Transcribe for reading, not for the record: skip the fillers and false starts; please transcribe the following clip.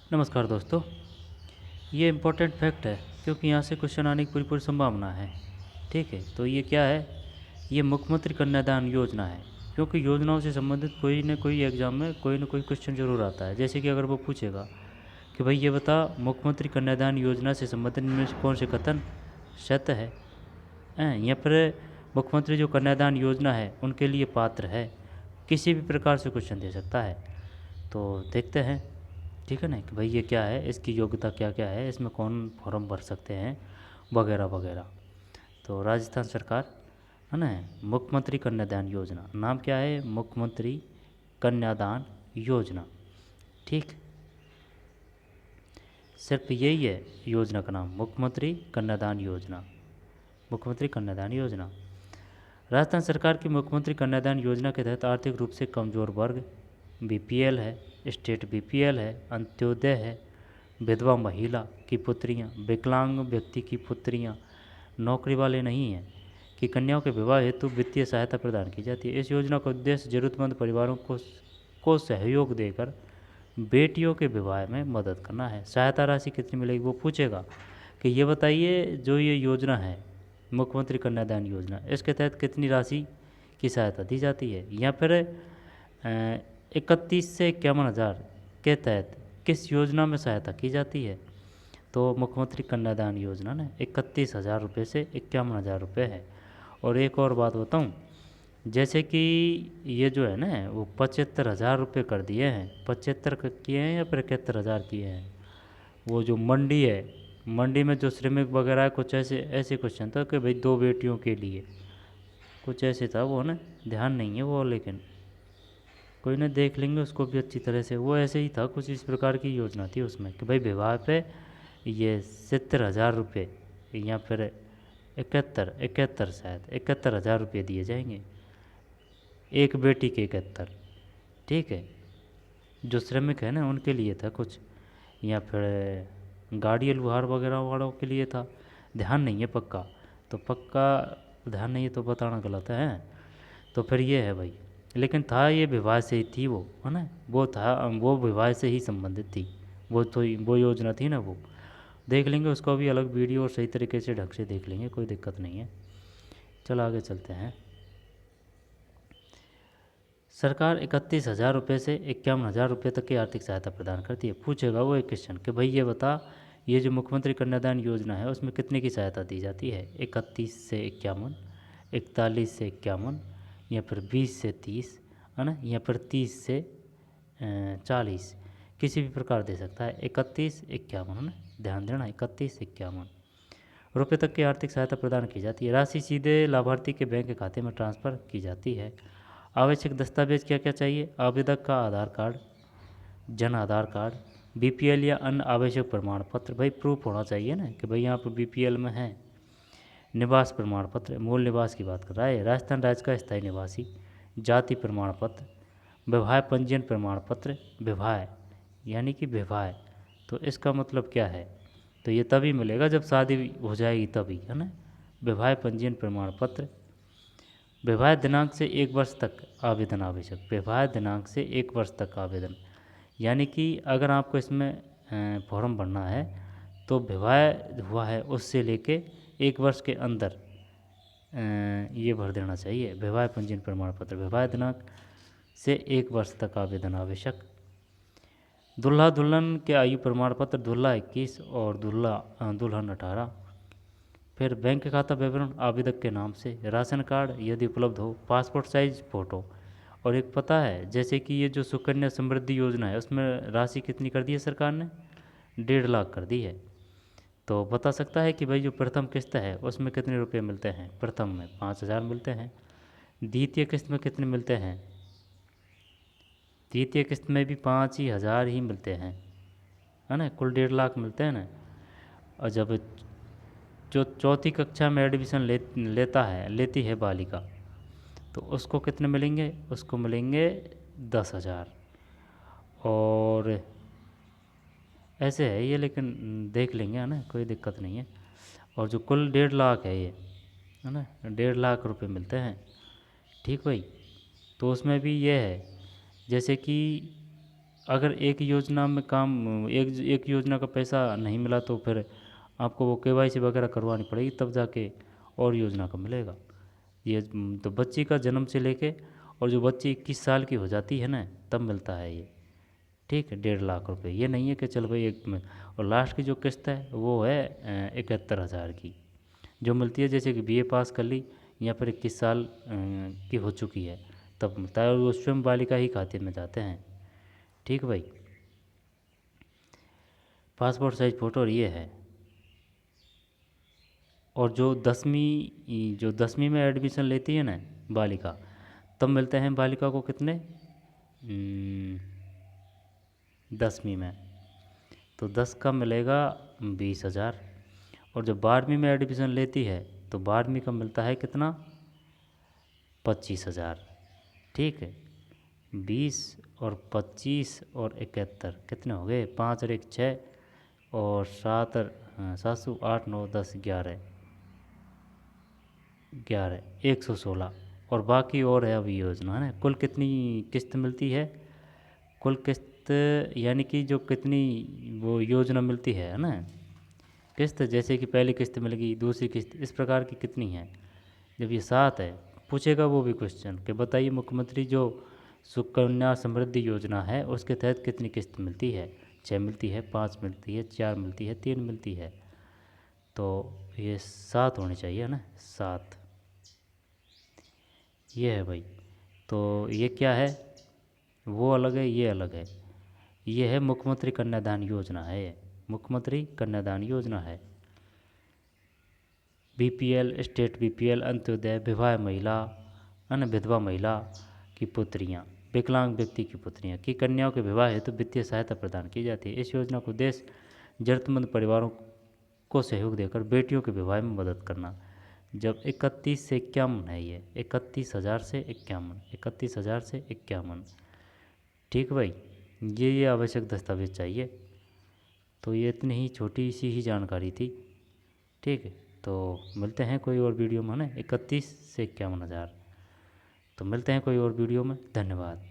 नमस्कार दोस्तों। ये इम्पोर्टेंट फैक्ट है क्योंकि यहाँ से क्वेश्चन आने की पूरी पूरी संभावना है। ठीक है, तो ये क्या है? ये मुख्यमंत्री कन्यादान योजना है। क्योंकि योजनाओं से संबंधित कोई न कोई एग्जाम में कोई ना कोई क्वेश्चन जरूर आता है। जैसे कि अगर वो पूछेगा कि भाई ये बता, मुख्यमंत्री कन्यादान योजना से संबंधित इनमें से कौन से कथन सत्य है? या फिर मुख्यमंत्री जो कन्यादान योजना है उनके लिए पात्र है? किसी भी प्रकार से क्वेश्चन दे सकता है। तो देखते हैं, ठीक है ना, कि भाई ये क्या है, इसकी योग्यता क्या क्या है, इसमें कौन फॉर्म भर सकते हैं, वगैरह वगैरह। तो राजस्थान सरकार है ना, मुख्यमंत्री कन्यादान योजना, नाम क्या है? मुख्यमंत्री कन्यादान योजना। ठीक, सिर्फ यही है योजना का नाम, मुख्यमंत्री कन्यादान योजना। मुख्यमंत्री कन्यादान योजना राजस्थान सरकार की मुख्यमंत्री कन्यादान योजना के तहत आर्थिक रूप से कमजोर वर्ग, बीपीएल है, स्टेट बीपीएल है, अंत्योदय है, विधवा महिला की पुत्रियां, विकलांग व्यक्ति की पुत्रियां, नौकरी वाले नहीं हैं कि कन्याओं के विवाह हेतु वित्तीय सहायता प्रदान की जाती है। इस योजना का उद्देश्य जरूरतमंद परिवारों को सहयोग देकर बेटियों के विवाह में मदद करना है। सहायता राशि कितनी मिलेगी वो पूछेगा कि ये बताइए, जो ये योजना है मुख्यमंत्री कन्यादान योजना, इसके तहत कितनी राशि की सहायता दी जाती है, या फिर 31 से 51 हज़ार के तहत किस योजना में सहायता की जाती है? तो मुख्यमंत्री कन्यादान योजना ना 31 हज़ार रुपये से 51 हज़ार रुपये है। और एक और बात बताऊं, जैसे कि ये जो है ना वो 75 हज़ार रुपये कर दिए हैं, 75 किए हैं या फिर 71 हज़ार किए हैं। वो जो मंडी है, मंडी में जो श्रमिक वगैरह है, कुछ ऐसे ऐसे क्वेश्चन था कि भाई 2 बेटियों के लिए, कुछ ऐसे था वो ना, ध्यान नहीं है वो, लेकिन कोई ना देख लेंगे उसको भी अच्छी तरह से। वो ऐसे ही था, कुछ इस प्रकार की योजना थी उसमें कि भाई विवाह पे ये 70 हज़ार रुपये या फिर 71 शायद 71 हज़ार रुपये दिए जाएंगे, एक बेटी के 71। ठीक है, जो श्रमिक है ना उनके लिए था कुछ, या फिर गाड़ी लुहार वगैरह वालों के लिए था, ध्यान नहीं है पक्का। तो पक्का ध्यान नहीं है तो बताना गलत है। तो फिर ये है भाई, लेकिन था ये विवाह से ही थी वो, है ना, वो था, वो विवाह से ही संबंधित थी। वो तो वो योजना थी ना, वो देख लेंगे उसको भी अलग वीडियो और सही तरीके से ढंग से देख लेंगे, कोई दिक्कत नहीं है। चलो आगे चलते हैं। सरकार 31 हज़ार रुपये से 51 हज़ार रुपये तक की आर्थिक सहायता प्रदान करती है। पूछेगा वो एक क्वेश्चन कि भाई ये बता, ये जो मुख्यमंत्री कन्यादान योजना है उसमें कितने की सहायता दी जाती है? 31 से 51, 41 से 51, या फिर 20 से 30, है ना, या फिर 30 से 40, किसी भी प्रकार दे सकता है। 31 51, है ना, ध्यान देना, 31 51 रुपये तक की आर्थिक सहायता प्रदान की जाती है। राशि सीधे लाभार्थी के बैंक खाते में ट्रांसफ़र की जाती है। आवश्यक दस्तावेज क्या क्या चाहिए? आवेदक का आधार card, Jan Aadhaar card, BPL या अन्य आवश्यक प्रमाण पत्र, भाई प्रूफ होना चाहिए ना कि भाई यहाँ पर बीपीएल में है। निवास प्रमाण पत्र, मूल निवास की बात कर रहा है, राजस्थान राज्य का स्थायी निवासी। जाति प्रमाण पत्र, विवाह पंजीयन प्रमाण पत्र, विवाह यानी कि विवाह, तो इसका मतलब क्या है? तो ये तभी मिलेगा जब शादी हो जाएगी तभी, है ना। विवाह पंजीयन प्रमाण पत्र, विवाह दिनांक से 1 वर्ष तक आवेदन आवश्यक, विवाह दिनांक से 1 वर्ष तक आवेदन, यानी कि अगर आपको इसमें फॉर्म भरना है तो विवाह हुआ है उससे लेके 1 वर्ष के अंदर ये भर देना चाहिए, विवाह पंजीयन प्रमाण पत्र। विवाह दिनांक से 1 वर्ष तक आवेदन आवश्यक। दूल्हा दुल्हन के आयु प्रमाण पत्र, दूल्हा 21 और दुल्हन 18। फिर बैंक खाता विवरण आवेदक के नाम से, राशन कार्ड यदि उपलब्ध हो, पासपोर्ट साइज फ़ोटो। और एक पता है, जैसे कि ये जो सुकन्या समृद्धि योजना है उसमें राशि कितनी कर दी है सरकार ने? 1.5 लाख कर दी है। तो बता सकता है कि भाई जो प्रथम किस्त है उसमें कितने रुपए मिलते हैं? प्रथम में 5 हज़ार मिलते हैं। द्वितीय किस्त में कितने मिलते हैं? द्वितीय किस्त में भी 5 ही हज़ार ही मिलते हैं, है ना, कुल 1.5 लाख मिलते हैं ना। और जब जो चौथी कक्षा में एडमिशन लेता है लेती है बालिका, तो उसको कितने मिलेंगे? उसको मिलेंगे 10 हज़ार। और ऐसे है ये, लेकिन देख लेंगे, है ना, कोई दिक्कत नहीं है। और जो कुल 1.5 लाख है ये, है ना, 1.5 लाख रुपए मिलते हैं। ठीक भाई, तो उसमें भी ये है, जैसे कि अगर एक योजना में काम एक योजना का पैसा नहीं मिला तो फिर आपको वो केवाईसी वगैरह करवानी पड़ेगी, तब जाके और योजना का मिलेगा। ये तो बच्ची का जन्म से लेके और जो बच्ची 21 साल की हो जाती है ना, तब मिलता है ये। ठीक है, 1.5 लाख रुपए। ये नहीं है कि चल भाई एक में। और लास्ट की जो किस्त है वो है 71,000 की, जो मिलती है जैसे कि बीए पास कर ली या फिर 21 साल की हो चुकी है तब मिलता है, और वो स्वयं बालिका ही खाते में जाते हैं। ठीक भाई, पासपोर्ट साइज फ़ोटो और ये है। और जो 10वीं में एडमिशन लेती है ना बालिका, तब मिलते हैं बालिका को कितने, 10वीं में तो 10 का मिलेगा 20,000। और जब 12वीं में एडमिशन लेती है तो 12वीं का मिलता है कितना, 25,000। ठीक है, 20 और 25 और 71 कितने हो गए, 5 और 1 6 और 7 और 7 8 9 10 11 116। और बाकी और है अभी योजना है ना। कुल कितनी किस्त मिलती है, कुल किस्त यानी कि जो कितनी वो योजना मिलती है ना, किस्त जैसे कि पहली किस्त मिलेगी, दूसरी किस्त, इस प्रकार की कितनी है। जब ये 7 है, पूछेगा वो भी क्वेश्चन कि बताइए मुख्यमंत्री जो सुकन्या समृद्धि योजना है उसके तहत कितनी किस्त मिलती है, 6 मिलती है, 5 मिलती है, 4 मिलती है, 3 मिलती है। तो ये 7 होनी चाहिए ना, 7। ये है भाई। तो ये क्या है, वो अलग है, ये अलग है। ये है मुख्यमंत्री कन्यादान योजना है, ये मुख्यमंत्री कन्यादान योजना है। बीपीएल, स्टेट बीपीएल, अंत्योदय, विधवा महिला की पुत्रियां, विकलांग व्यक्ति की पुत्रियां की कन्याओं के विवाह हेतु वित्तीय सहायता प्रदान की जाती है। इस योजना को उद्देश्य जरूरतमंद परिवारों को सहयोग देकर बेटियों के विवाह में मदद करना। जब 31 से 51 है, ये 31,000 से 51, 31,000 से 51। ठीक भाई, ये आवश्यक दस्तावेज चाहिए। तो ये इतनी ही छोटी सी ही जानकारी थी। ठीक है, तो मिलते हैं कोई और वीडियो में, है ना, 31 से 51,000। तो मिलते हैं कोई और वीडियो में, धन्यवाद।